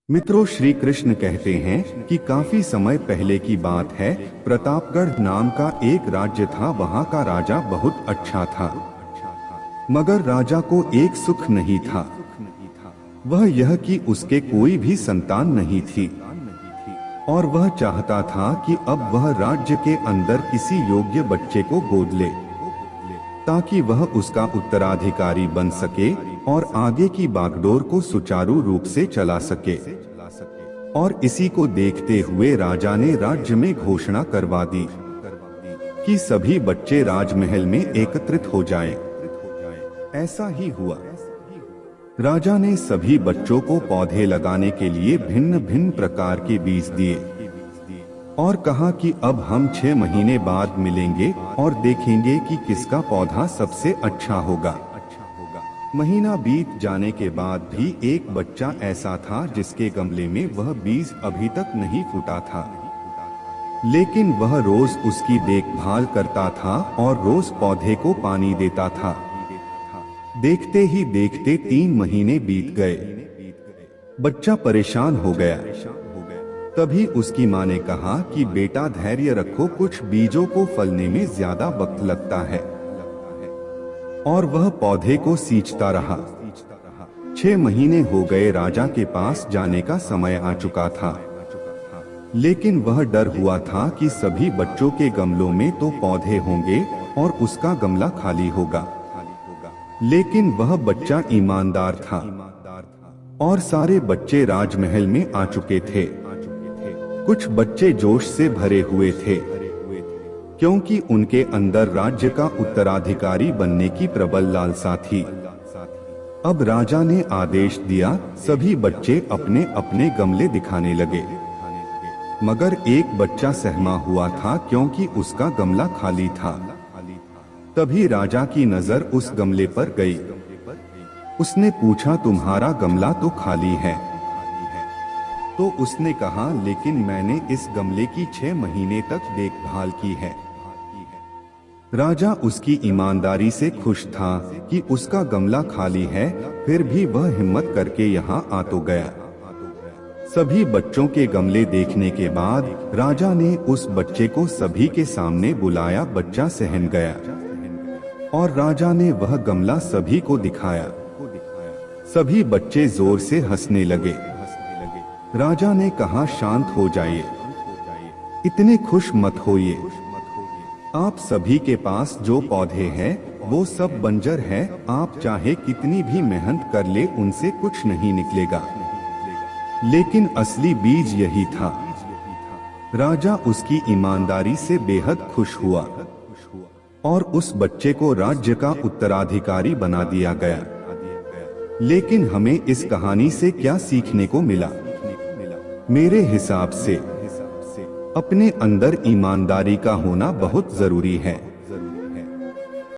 मित्रों, श्री कृष्ण कहते हैं कि काफी समय पहले की बात है। प्रतापगढ़ नाम का एक राज्य था। वहाँ का राजा बहुत अच्छा था, मगर राजा को एक सुख नहीं था। वह यह कि उसके कोई भी संतान नहीं थी, और वह चाहता था कि अब वह राज्य के अंदर किसी योग्य बच्चे को गोद ले, ताकि वह उसका उत्तराधिकारी बन सके और आगे की बागडोर को सुचारू रूप से चला सके। और इसी को देखते हुए राजा ने राज्य में घोषणा करवा दी कि सभी बच्चे राजमहल में एकत्रित हो जाएं। ऐसा ही हुआ। राजा ने सभी बच्चों को पौधे लगाने के लिए भिन्न भिन्न प्रकार के बीज दिए और कहा कि अब हम 6 महीने बाद मिलेंगे और देखेंगे कि किसका पौधा सबसे अच्छा होगा। महीना बीत जाने के बाद भी एक बच्चा ऐसा था जिसके गमले में वह बीज अभी तक नहीं फूटा था, लेकिन वह रोज उसकी देखभाल करता था और रोज पौधे को पानी देता था। देखते ही देखते 3 महीने बीत गए। बच्चा परेशान हो गया। तभी उसकी माँ ने कहा कि बेटा, धैर्य रखो, कुछ बीजों को फलने में ज्यादा वक्त लगता है। और वह पौधे को सींचता रहा। 6 महीने हो गए। राजा के पास जाने का समय आ चुका था, लेकिन वह डर हुआ था कि सभी बच्चों के गमलों में तो पौधे होंगे और उसका गमला खाली होगा। लेकिन वह बच्चा ईमानदार था और सारे बच्चे राजमहल में आ चुके थे। कुछ बच्चे जोश से भरे हुए थे, क्योंकि उनके अंदर राज्य का उत्तराधिकारी बनने की प्रबल लालसा थी। अब राजा ने आदेश दिया, सभी बच्चे अपने अपने गमले दिखाने लगे। मगर एक बच्चा सहमा हुआ था, क्योंकि उसका गमला खाली था। तभी राजा की नजर उस गमले पर गई। उसने पूछा, तुम्हारा गमला तो खाली है। तो उसने कहा, लेकिन मैंने इस गमले की 6 महीने तक देखभाल की है। राजा उसकी ईमानदारी से खुश था कि उसका गमला खाली है, फिर भी वह हिम्मत करके यहाँ आ तो गया। सभी बच्चों के गमले देखने के बाद राजा ने उस बच्चे को सभी के सामने बुलाया। बच्चा सहम गया और राजा ने वह गमला सभी को दिखाया। सभी बच्चे जोर से हंसने लगे। राजा ने कहा, शांत हो जाइए, इतने खुश मत होइए। आप सभी के पास जो पौधे हैं वो सब बंजर है। आप चाहे कितनी भी मेहनत कर ले, उनसे कुछ नहीं निकलेगा। लेकिन असली बीज यही था। राजा उसकी ईमानदारी से बेहद खुश हुआ और उस बच्चे को राज्य का उत्तराधिकारी बना दिया गया। लेकिन हमें इस कहानी से क्या सीखने को मिला? मेरे हिसाब से अपने अंदर ईमानदारी का होना बहुत जरूरी है।